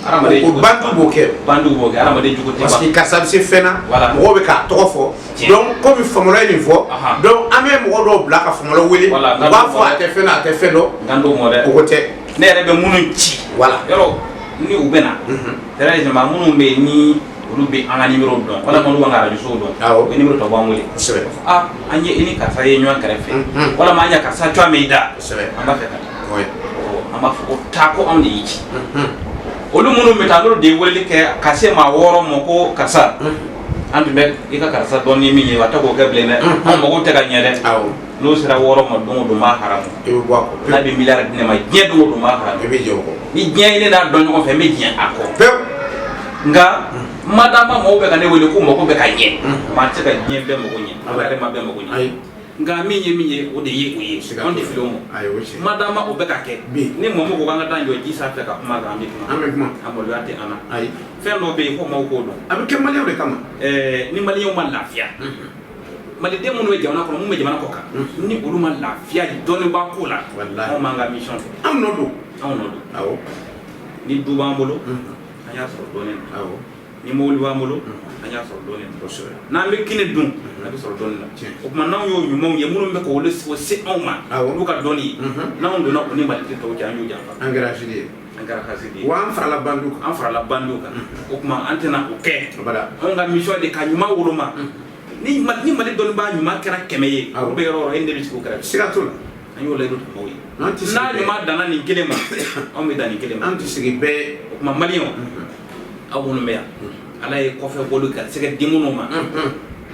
adamaden bandu b'o kɛ adamaden jugu tɛ parce que karisa bɛ se fɛn na mɔgɔw bɛ k'a tɔgɔ fɔ donc komi famɔlɔ ye nin fɔ donc an bɛ mɔgɔ dɔw bila ka famɔlɔ wele u b'a fɔ a tɛ fɛn na a tɛ fɛn dɔn n t'o mɔ dɛ o ko tɛ ne yɛrɛ bɛ minnu ci yɔrɔ ni u bɛ na sérieusement minnu bɛ yen ni olu be an ka numéro dɔn wala ma olu b'an ka radio so dɔn o ye numéro ta b'an wele an ye i ni karisa ye ɲɔgɔn kɛrɛfɛ walama an ɲa karisa cogoya min i da an b'a fɛ ka taa an b'a fɔ ko taa ko anw de y'i ci olu minnu bɛ taa n'olu de ye weleli kɛ ka se maa 6 ma ko karisa an tun bɛ i ka karisa dɔn ni min ye wa tɛ k'o kɛ bilen dɛ an mago tɛ ka ɲɛ dɛ n'o sera 6 ma don o don b'a haramu n'a bɛ miliyari di ne ma diɲɛ don o don b'a haramu ni diɲɛ ye ne n'a dɔn ɲɔgɔn fɛ n bɛ diɲɛ a kɔ nka madama mɔgɔw bɛ ka ne wele ko mago bɛ ka ɲɛ maa tɛ ka diɲɛ bɛɛ mago ɲɛ a yɛrɛ ma bɛɛ mago ɲɛ nka min ye o de ye o ye anw tɛ fili o ma madama o bɛ ka kɛ ni mɔmɔ ko k'an ka taa jɔ ji sanfɛ ka kuma kan an bɛ kuma a maloya tɛ an na fɛn dɔ bɛ yen ko maaw k'o dɔn a bɛ kɛ maliyɛnw de kama ni maliyɛnw ma lafiya maliden minnu bɛ jamana kɔnɔ mun bɛ jamana kɔ kan ni olu ma lafiya dɔnnibaa ko la anw b'an ka mission kɛ anw nɔ don ni du b'an bolo an y'a sɔrɔ dɔɔnin na ni mobili b'an bolo an y'a sɔrɔ dɔɔnin na n'an bɛ kini dun a bɛ sɔrɔ dɔɔnin na o tuma n'anw y'o ɲumanw ye minnu bɛ k'o se anw ma olu ka dɔnni ye n'anw donna o ni maliden tɔw cɛ an y'o janfa an kɛra hasidi ye wa an farala bandiw kan o tuma an tɛna o kɛ anw ka mission de ka ɲuman woloma ni mali dɔnnibaa ɲuman kɛra 100 ye o bɛ yɔrɔ o yɔrɔ e ne bɛ sigi o kɛrɛfɛ siga t'o la an y'o layidu ta maaw ye n'a ɲuman danna nin kelen ma anw bɛ dan nin kelen ma an tɛ sigi bɛɛ o tuma maliyɛnw aw minnu bɛ yan ala ye kɔfɛ bɔli garisɛgɛ di minnu ma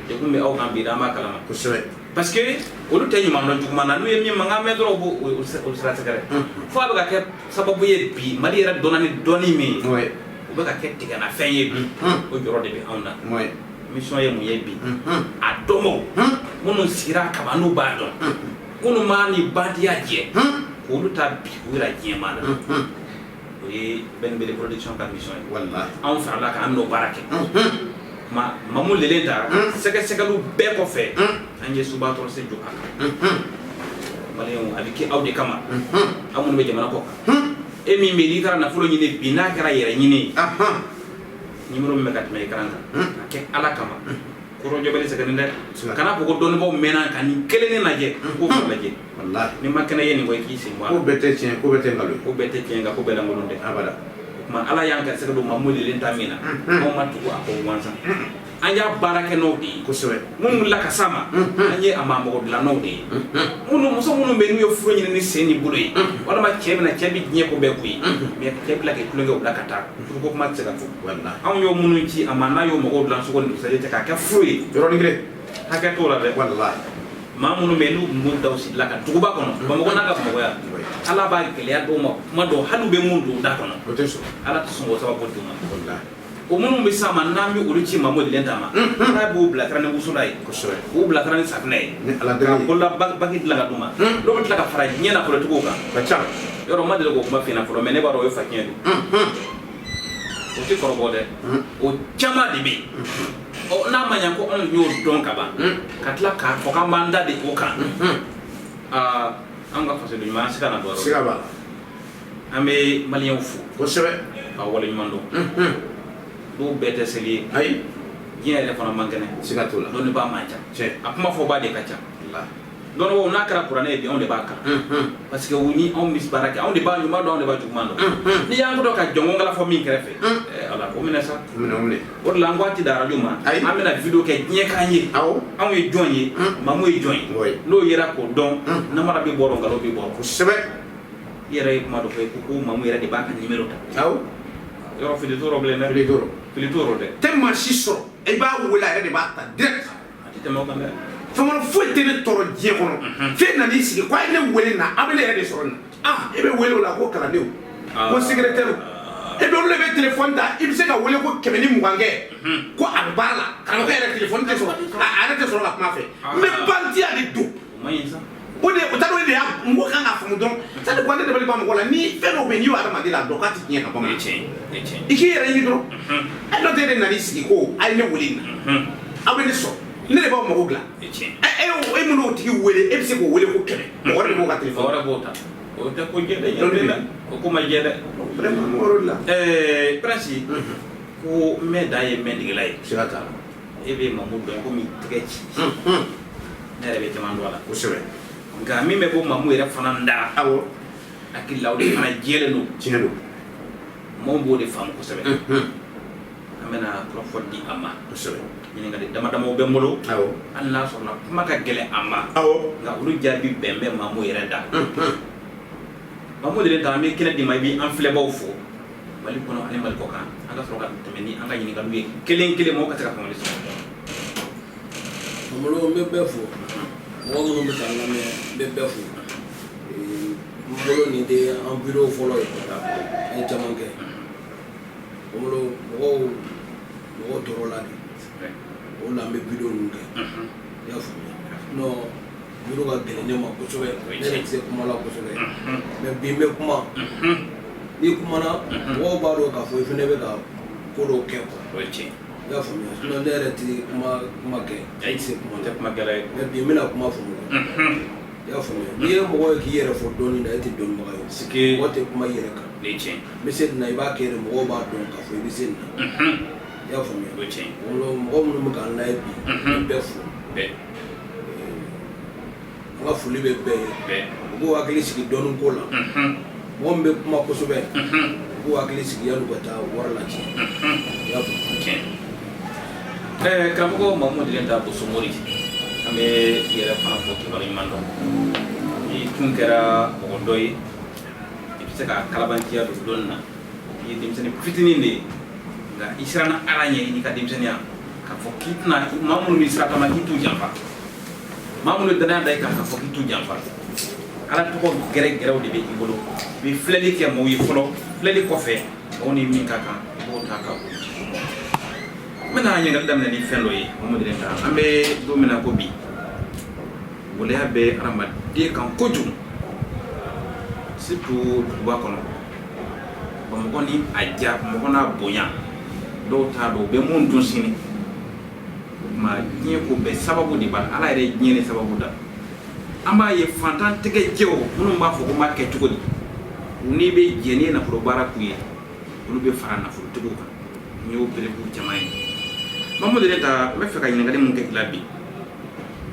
dekun bɛ aw kan bi an b'a kalama kosɛbɛ parce que olu tɛ ɲuman dɔn juguman na n'u ye min mankan mɛn dɔrɔn o sira sɛgɛrɛ fo a bɛ ka kɛ sababu ye bi mali yɛrɛ dɔnna ni dɔnni min ye o bɛ ka kɛ tigɛnafɛn ye bi o jɔrɔ de bɛ anw na mission ye mun ye bi a dɔnbaw minnu sigira kaban n'u b'a dɔn minnu ma ni bandiya jɛ k'olu ta bi u yɛrɛ diɲɛma la o ye BNB production ka mission ye anw farala kan an n'o baara kɛ mamu lelen ta sɛgɛsɛgɛliw bɛɛ kɔfɛ an ye subatɔrɔse jɔ a kan maliyɛnw a bɛ kɛ aw de kama aw minnu bɛ jamana kɔ kan e min bɛ n'i taara nafolo ɲini bi n'a kɛra yɛrɛ ɲini numéro min bɛ ka tɛmɛ écran kan a kɛ ala kama kɔrɔjɔbɛli sɛgɛnnen dɛ kana fɔ ko dɔnnibaaw mɛnna ka nin kelen lajɛ k'o fɔ lajɛ ni ma kɛnɛ ye nin kɔ i k'i sen bɔ a la ko bɛɛ tɛ tiɲɛ ko bɛɛ tɛ nkalon ko bɛɛ tɛ tiɲɛ nka ko bɛɛ lankolon tɛ abada o tuma ala y'an garisɛgɛ don mamu lelen ta min na anw ma tugu a kɔ gansan an y'a baara kɛ n'o de ye kosɛbɛ minnu wulila ka s'a ma an ye a maamɔgɔ dilann'o de ye muso minnu bɛ yen n'u ye furu ɲini ni sen n'i bolo ye walima cɛ bɛna cɛ bɛ diɲɛ ko bɛɛ k'u ye mais cɛ bila kɛ tulonkɛ o bila ka taa furuko kuma tɛ se ka fɔ anw y'o minnu ci a ma n'a y'o mɔgɔw dilan sogo ni dugusajɛ cɛ k'a kɛ furu ye yɔrɔnin kelen hakɛ t'o la dɛ maa minnu bɛ yen n'u mun daw sigila ka duguba kɔnɔ bamakɔ n'a ka bamakɔ yan ala b'a gɛlɛya dɔw ma kuma dɔw hali u bɛ mun don da kɔnɔ ala tɛ sɔn k'o sababu d'u ma o minnu bɛ s'a ma n'an bɛ olu ci mamu lelen ta ma n'a b'o bilasira ni wusulan ye k'u bilasira ni safunɛ ye ka bolola baki dilan ka d'u ma dɔw bɛ tila ka fara diɲɛ nafolotigiw kan ka ca yɔrɔ ma deli k'o kuma f'i ɲɛna fɔlɔ mais ne b'a dɔn o ye fakiɲɛ don o tɛ kɔrɔbɔ dɛ o caman de bɛ yen n'a ma ɲɛ ko anw y'o dɔn ka ban ka tila k'a fɔ k'an b'an da de o kan an ka fasoden ɲuman an se ka na dɔrɔn siga b'a la an bɛ maliyɛnw fo kosɛbɛ ka waleɲuman dɔn dɔw bɛɛ tɛ seli ye ayi diɲɛ yɛrɛ fana man kɛnɛ siga t'o la dɔnnibaa man ca a kuma fɔbaa de ka ca dɔnnibaaw n'a kɛra kuranɛ ye bi anw de b'a kan parce que u ni anw bɛ baara kɛ anw de b'a ɲuman dɔn anw de b'a juguman dɔn n'i y'an dɔn ka jɔnko kala fɔ min kɛrɛfɛ ala o minɛ sa o de la an ko a tɛ da arajo ma an bɛna video kɛ diɲɛ k'an ye anw ye jɔn ye mamu ye jɔn ye n'o yera k'o dɔn namara bɛ bɔ dɔn nkalon bɛ bɔ kosɛbɛ i yɛrɛ ye kuma dɔ fɔ ko mamu yɛrɛ de b'a ka numéro ta yɔrɔ fili t'o yɔrɔ bilen dɛ fili t'o yɔrɔ dɛ tɛ maa si sɔrɔ i b'a wele a yɛrɛ de b'a ta direct a tɛ tɛmɛ o kan dɛ fɛn wɛrɛ foyi tɛ ne tɔɔrɔ diɲɛ kɔnɔ f'e nan'i sigi ko a ye ne wele na a bɛ ne yɛrɛ de sɔrɔ nin e bɛ wele o la ko kalandenw ko secrétaire e bɛ olu de bɛ téléphone ta i bɛ se ka wele ko 100 ni 20 kɛ ko a bɛ baara la karamɔgɔ yɛrɛ téléphone tɛ sɔrɔ a yɛrɛ tɛ sɔrɔ ka kuma fɛ mais bandiya de don o de o t'a dɔn e de y'a mɔgɔ kan k'a faamu dɔrɔn c'est à dire ko ne dabali b'a mɔgɔ la ni fɛn dɔw bɛ yen n'i y'o hadamaden la dɔn k'a tɛ tiɲɛ ka bamanan i k'i yɛrɛ ɲini dɔrɔn e n'o tɛ e de nan'i sigi ko a ye ne wele na aw bɛ ne sɔrɔ ne de b'aw mago dilan e mun n'o tigi wele e bɛ se k'o wele ko 100 mɔgɔ wɛrɛ de b'o ka téléphone wɛrɛ b'o ta o tɛ ko jɛ dɛ dɛ o ko ma jɛ dɛ vraiment mɔgɔ wɛrɛ la prince ko mɛ da ye mɛ digila ye siga t'a la e bɛ mamu dɔn komi tigɛ ci ne yɛrɛ bɛ caman dɔn a la kosɛbɛ nka min bɛ bɔ mamu yɛrɛ fana da awɔ hakili la o de fana jɛlen don tiɲɛ don maaw b'o de faamu kosɛbɛ an mena ko foddi amma so ni ngade dama be mbolo awo Allah so la maka gele amma awo nga ulu jabi bembe mamu yerenda mamu de ta mi kila di may bi en flé baw fo mali kono ani mal ko kan anga so ka temeni anga yini galu kelen mo ka taka ko mali so amolo be fo mo mo be tan la me be fo mbolo ni de en bureau folo e jamanke amolo mo toro la di o la me bureau nunge ya fo no bureau ga gele ne ma ko so be ne se kuma la ko so be me bi me kuma ni kuma na wo ba do ka fo fene be ka ko do ke ko ya fo mi no ne re ti kuma ke ai se kuma gele me bi me na kuma fo mo ya fo mi ni mo ko ki yere fo do ni da ti don mo ga yo sike wote kuma yere ka le chen me se na iba ke re mo ba don ka fo bi se na ya fo mi le chen mo mo ka na bi be fo be nga fuli be go akili sigi donu ko la mo mbe kuma ko so be go akili sigi yalu ko ta warla ci ya fo kamugo mamu de ta busumori ambe yere fana ko ki bari mando ni tunkera o doy ipse ka kalabantiya do donna yi dimsene fitini ne ga israna aranye ni ka dimsene ya ka fo kitna mamu ni srata ma kitu jamfa mamu ni dana dai ka fo kitu jamfa ala to ko gere o de be ibolo bi fleli ke mo yi folo fleli ko fe oni mi kaka bo ta ka mena nya ngal damna ni fenlo yi mo de ta ambe do mena ko bi wala be arama de kan kojum situ ba kono ba mo ni aja mo kona bonya do ta do be mun dun sini ma nye ko be sababu di ban ala re nye ne sababu da amba ye fantan tege jewo munum ba fo ko ma ke tugodi ni be jeni na pro bara kuye ulu be fara na fo tugo kan nyo bere bu jamai mamu de ta me fe ka nyinga de mun ke labi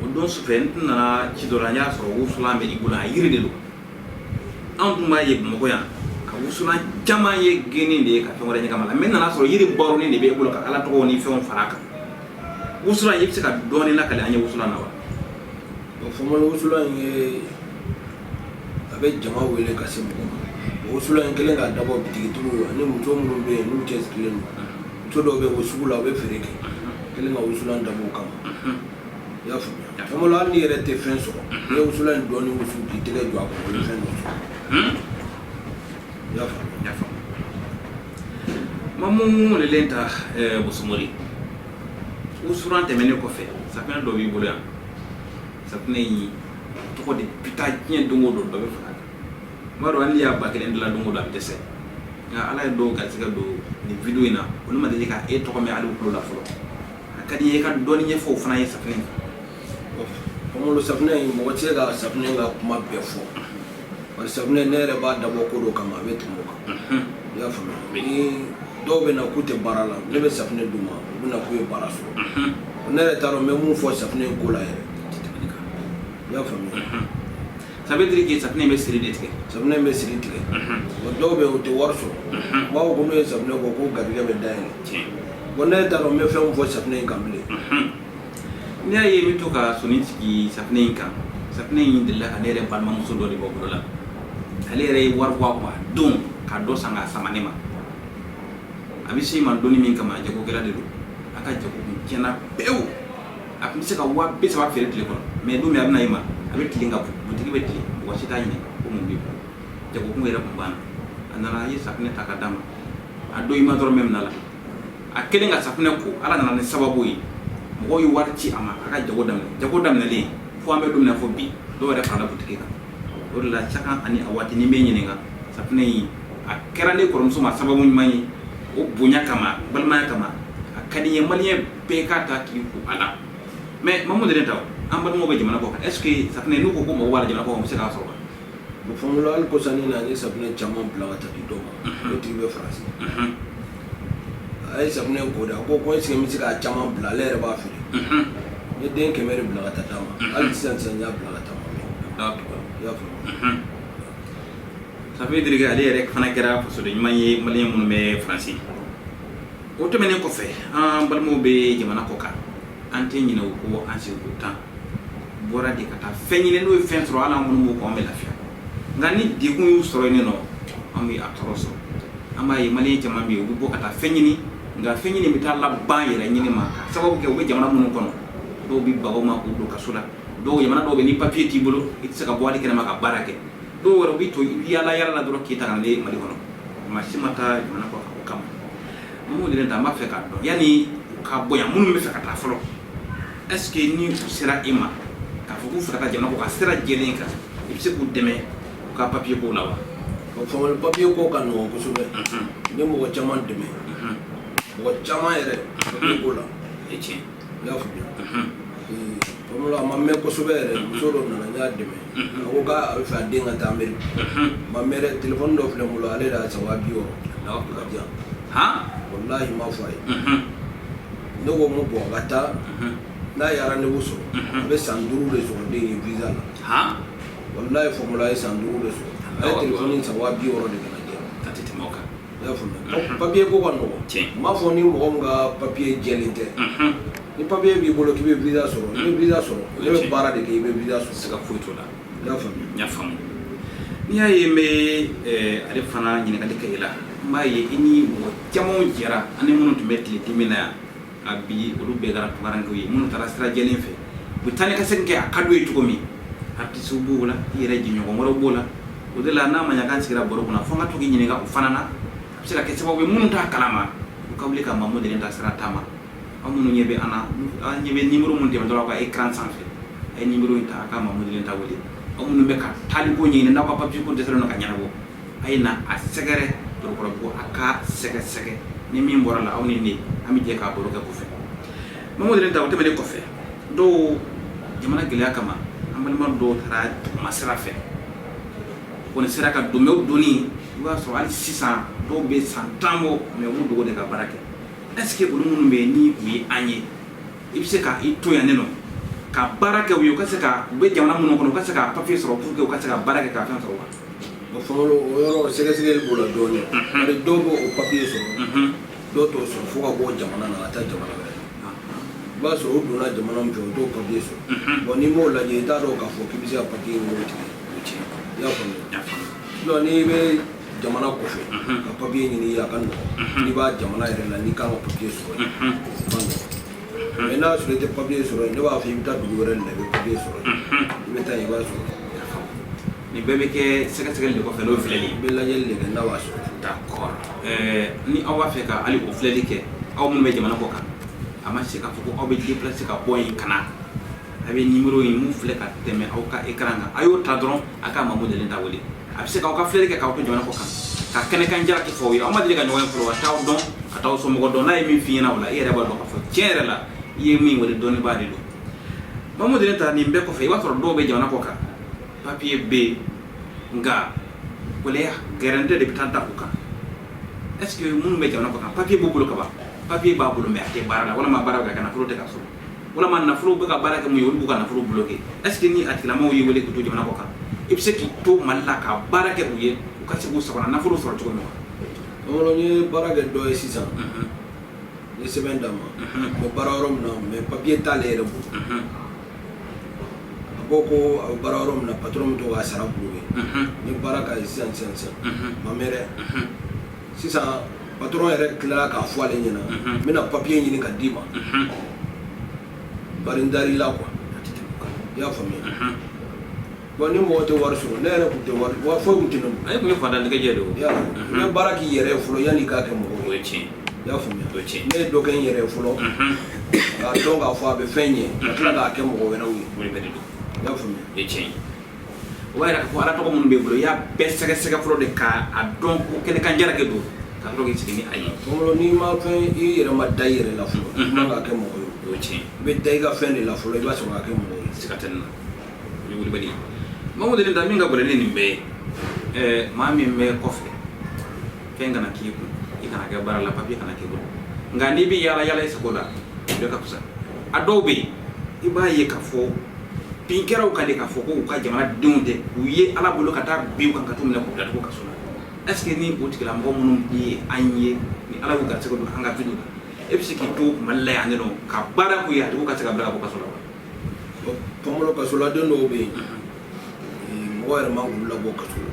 o don su fen na ci do ranya so wo sula me igula yiri de do an duma ye mo ko ya ka wusula jama ye geni de ka fe wala nyanga mala men na so yiri boro ni de be igula ka ala to ni fe on faraka wusula ye se ka doni na kale anya wusula na wa fo mo wusula ye abe jama wele ka se mo wusula en kelen ga dabo bitigi tulu ani muto mu be nu tes kelen to do be wusula be fereke kelen ga wusula dabo kam ya fo mo la ni rete fen so ye wusula doni wusu di tele do ko ni fen so ya fo mamu le lenta busumuri usuran temene ko fe sapena do bi bolo sapena yi to ko de pita nyen dungo do be fa maro andi ya bakele ndala dungo do abite se ya ala do ga siga do ni video ina on ma de ka e to ko me alu ko la folo akadi e ka do ni fo fana yi sapena mo lo sapena yi mo ti ga sapena ga kuma be fo par sapena ne re ba dabo ko do kama be tumo ka ya fo ni do be na kute barala ne be sapena duma buna ku e baraso ne re taro me mu fo sapena ko la ya fo sabe dire que sapne me siri de tike sabne me siri tike o do be o te warso ma o no sabne ko gariga be dai wona ta no me fe mo fo sapne kamble ni ayi mi to ka suni tiki sapne kan sapne yin de la anere ban ma muso do de bobu la ale re war wa ko don ka do sanga samanema abi si man doni min kama jago kala de do aka jago kena pew apni se ka wa be sa fere tele ko me do me abna yima abi tilinga butiki beti wasita yini ko mun bi jago ko ngera bana anara yi sapne takadama ado yima dor mem nala akelenga sapne ko ala nana ne sababu yi mo yi warti ama aka jago damne le fo ambe dum na fo bi do re fala butiki ka do la chaka ani awati ni menyi nga sapne yi akerane ko rum suma sababu mani o bunya kama balma kama akadi ye malien pe kata ki ko ala mais mamu de taw amba mo be jamana ko est ce que sapne nu ko mo wala jamana ko mo se ka so bo formula al ko sani na ni sapne chamon plata di do ma ti be france ay sapne ko da ko se mi ka chamon bla le ba fi ni den ke mere bla ta tama al san san ya bla ta ma ya fo ça veut dire que aller rek fana kera so de maye malien mun me france o tɛmɛnen kɔfɛ an balimaw bɛ jamana kɔ kan an tɛ ɲinɛ o ko an sigi ko tan bɔra de ka taa fɛn ɲini n'o ye fɛn sɔrɔ hali an minnu b'o kɔ an bɛ lafiya nka ni degun y'u sɔrɔ yen nɔ an bɛ a tɔɔrɔ sɔrɔ an b'a ye maliyɛn caman bɛ yen u bɛ bɔ ka taa fɛn ɲini nka fɛn ɲini bɛ taa laban yɛrɛ ɲini ma ka sababu kɛ u bɛ jamana minnu kɔnɔ dɔw bɛ bagaw ma k'u don kaso la dɔw jamana dɔw bɛ ni papiye t'i bolo i tɛ se ka bɔ hali kɛnɛma ka baara kɛ dɔw wɛrɛ bɛ to i bɛ yaala yaala la dɔrɔn k'i ta ka na mali kɔnɔ maa si ma taa jamana kɔ o kama minnu de ta an b'a fɛ k'a dɔn yanni u ka bɔ yan minnu bɛ fɛ ka taa fɔlɔ est ce que ni u sera i ma k'a fɔ k'u fɛ ka taa jamana kɔ ka sira jɛlen kan i bɛ se k'u dɛmɛ u ka papiye ko la wa. Famali papiye ko ka nɔgɔn kosɛbɛ ni mɔgɔ caman dɛmɛ mɔgɔ caman yɛrɛ papiye ko la i y'a faamuya famali a ma mɛn kosɛbɛ yɛrɛ muso dɔ nana n y'a dɛmɛ a ko k'a bɛ fɛ a den ka taa mɛri ma mɛrɛ telefɔni dɔ filɛ n bolo ale de y'a san 260 ka di yan walahi ma fɔ a ye ne ko mun bɔn ka taa n'a ye rendez-vous sɔrɔ a bɛ san 5 de sɔrɔ den ye visa la walahi famali a ye san 5 de sɔrɔ a ye telefɔni san 260 de kana di yan ka tɛ tɛmɛ o kan. i y'a faamuya papiye ko ka nɔgɔn n m'a fɔ ni mɔgɔ min ka papiye jɛlen tɛ ni papiye b'i bolo k'i bɛ visa sɔrɔ n'i ye visa sɔrɔ ne bɛ baara de kɛ i bɛ visa sɔrɔ. se ka foyi t'o la. i y'a faamuya. n y'a faamu n'i y'a ye n bɛ ale fana ɲininkali kɛ i la n b'a ye i ni mɔgɔ camanw jɛra ani minnu tun bɛ tile dimi na yan a bi olu bɛɛ kɛra tunkarankew ye minnu taara sira jɛlen fɛ u bɛ taa ni ka segin kɛ a ka d'u ye cogo min artisiw b'o la i yɛrɛ jɛɲɔgɔn wɛrɛw b'o la o de la n'a ma ɲɛ k'an sigira baro kɔnɔ fo n ka to k'i ɲininka o fana na a bɛ se ka kɛ sababu ye minnu t'a kalama u ka wuli ka Mamu Delen ta sira taama aw minnu ɲɛ bɛ an na an ɲɛ bɛ numéro min tɛmɛ dɔrɔn aw ka écran sanfɛ a ye numéro in ta a ka Mamu Delen ta wele aw minnu bɛ ka taaliko ɲini n'aw ka papier ko dɛsɛlen don ka ɲɛnabɔ a ye na a sɛgɛrɛ dɔgɔtɔrɔbugu a ka sɛgɛsɛgɛ ni min bɔra la aw ni ne an bɛ jɛ k'a baro kɛ kɔfɛ Mamu Delen ta o tɛmɛnen kɔfɛ dɔw jamana gɛlɛya kama an balima dɔw taara duguma sira fɛ kɔni sera ka don mɛ o donni i b'a sɔrɔ hali sisan dɔw bɛ san 10 bɔ mɛ u b'u dogo de ka baara kɛ est ce que olu minnu bɛ yen ni u ye an ye i bɛ se ka i to yan nɔ ka baara kɛ u ye u ka se ka u bɛ jamana minnu kɔnɔ u ka se ka papiye sɔrɔ pour que u ka se ka baara kɛ ka fɛn sɔrɔ wa. famalo o yɔrɔ sɛgɛsɛgɛli b'o la dɔɔnin bari dɔw b'o papiye sɔrɔ dɔw t'o sɔrɔ fo ka bɔ jamana na ka taa jamana wɛrɛ i b'a sɔrɔ o donna jamana min fɛ o t'o papiye sɔrɔ bon n'i m'o lajɛ i t'a dɔn k'a fɔ k'i bɛ se ka papiye ɲini tigɛ i y'a faamuya sinon n'i bɛ jamana kɔfɛ ka papiye ɲini a ka nɔgɔn n'i b'a jamana yɛrɛ la n'i kan ka papiye sɔrɔ yen o man nɔgɔn mais n'a sɔrɔ i tɛ papiye sɔrɔ yen ne b'a fɔ i bɛ taa dugu wɛrɛ de la i bɛ papiye sɔrɔ yen i bɛ taa yen i b'a sɔrɔ nin bɛɛ bɛ kɛ sɛgɛsɛgɛli de kɔfɛ n'o filɛli i bɛ lajɛli de kɛ n'a b'a sɔrɔ. d'accord ni aw b'a fɛ ka hali o filɛli kɛ aw minnu bɛ jamana kɔ kan a ma se k'a fɔ ko aw bɛ déplacer ka bɔ yen ka na a bɛ numéro in mun filɛ ka tɛmɛ aw ka écran kan a y'o ta dɔrɔn a ka Mamu Delen ta wele a bɛ se k'aw ka filɛli kɛ k'aw to jamana kɔ kan ka kɛnɛkan jalaki fɔ aw ye aw ma deli ka ɲɔgɔn ye fɔlɔ a t'aw dɔn a t'aw somɔgɔ dɔn n'a ye min f'i ɲɛna o la i yɛrɛ b'a dɔn k'a fɔ tiɲɛ yɛrɛ la i ye min wele dɔnnibaa de don Mamu Delen ta nin bɛɛ kɔfɛ i b'a sɔrɔ dɔw bɛ jamana kɔ kan papiye bɛ yen nka gɛlɛya gɛrɛntɛ de bɛ taa da u kan est ce que minnu bɛ jamana kɔ kan papiye b'u bolo ka ban papiye b'a bolo mɛ a tɛ baara la walima baara bɛ ka nafolo tɛ ka sɔrɔ walama nafolo bɛ ka baara kɛ mun ye olu b'u ka nafolo bloqué est ce que ni a tigilamɔgɔw ye wele k'u to jamana kɔ kan i bɛ se k'i to Mali la ka baara kɛ u ye u ka se k'u sagona nafolo sɔrɔ cogo min na. n ye baara kɛ dɔ ye sisan n ye sɛbɛn d'a ma n bɛ baara yɔrɔ min na mɛ papiye t'ale yɛrɛ bolo a ko ko a bɛ baara yɔrɔ min na patron min to k'a sara bloqué n ye baara k'a ye sisan ma mɛn dɛ sisan patron yɛrɛ tilara k'a fɔ ale ɲɛna n bɛna papiye ɲini ka d'i ma bari n dar'i la quoi i y'a faamuya bon ni mɔgɔ tɛ wari sɔrɔ ne yɛrɛ tun tɛ wari foyi tun tɛ ne bolo. a ye kun ye fada nɛgɛjɛ de o. i bɛ baara k'i yɛrɛ ye fɔlɔ yanni i k'a kɛ mɔgɔ ye. o ye tiɲɛ. i y'a faamuya o ye tiɲɛ. ne ye dɔ kɛ n yɛrɛ ye fɔlɔ k'a dɔn k'a fɔ a bɛ fɛn ɲɛ ka tila k'a kɛ mɔgɔ wɛrɛw ye. o de bɛ de don. i y'a faamuya. o ye tiɲɛ ye. o b'a yira k'a fɔ ala tɔgɔ minnu b'i bolo i y'a bɛɛ sɛgɛsɛgɛ fɔlɔ de k'a dɔn ko kɛnɛkan jalaki don ka sɔrɔ k'i sigi ni a ye. fɔlɔ n'i ma fɛn i yɛrɛ ma da i yɛrɛ la fɔlɔ i man k'a kɛ mɔgɔ ye. o ye tiɲɛ. i bɛ da i ka fɛn de la fɔlɔ i b'a sɔrɔ k'a kɛ mɔgɔ ye. siga tɛ nin na o ye wulibali ye. Mamu Delen ta min ka gɛlɛn ni nin bɛɛ ye maa min bɛ kɔfɛ fɛn kana k'i kun i kana kɛ baara la papiye kana k'i bolo nka n'i bɛ yaala yaala i sago la o bɛɛ ka fisa a dɔw bɛ yen i b'a ye k'a fɔ binkɛlaw ka de k'a fɔ ko u ka jamana denw tɛ u ye ala bolo ka taa bin kan ka t'u minɛ k'u datugu kaso la est ce que ni o tigilamɔgɔ minnu ye an ye ni ala ko garsɛgɛ don an ka video la e bɛ se k'i to Mali la yan nɔ ka baara k'u ye a tigi ka se ka bila ka bɔ kaso la wa. Pankolo kasoladen dɔw bɛ yen mɔgɔ yɛrɛ man k'u labɔ kaso la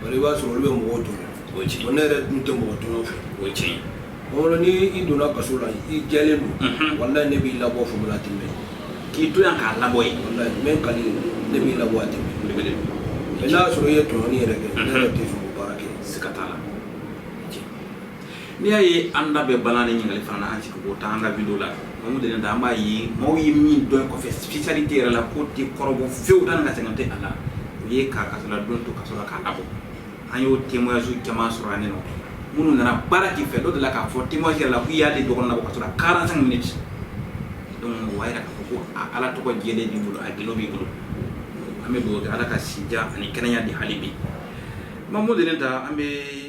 bari i b'a sɔrɔ olu bɛ mɔgɔw tɔɔrɔ o ye tiɲɛ ne yɛrɛ dun tɛ mɔgɔ tɔɔrɔ fɛ o ye tiɲɛ Pankolo ni i donna kaso la i jɛlen don walahi ne b'i labɔ fo la tɛmɛ k'i to yan k'a labɔ yen walahi mɛ kali ne b'i labɔ a tɛmɛ mais n'a sɔrɔ i ye tɔɲɔni yɛrɛ kɛ ne yɛrɛ tɛ sɔn k'o baara kɛ siga t'a la n'i y'a ye an da bɛ balan ni ɲininkali fana na an sigi k'o ta an ka video la Mamu Dɛnɛ ta an b'a ye maaw ye min dɔn kɔfɛ spécialité yɛrɛ la ko tɛ kɔrɔbɔ fewu da ka sɛgɛn tɛ a la o ye k'a kasola don to kaso la k'a labɔ an y'o témoignage caman sɔrɔ yan nɔ minnu nana baara k'i fɛ dɔ de la k'a fɔ témoignage yɛrɛ la k'u y'ale dɔgɔnin labɔ kaso la 45 minutes donc o b'a yira k'a fɔ ko ala tɔgɔ jɛlen b'i bolo a gindo b'i bolo an bɛ dugawu kɛ ala ka sinja ani kɛnɛya di hali bi Mamu Dɛnɛ ta an bɛ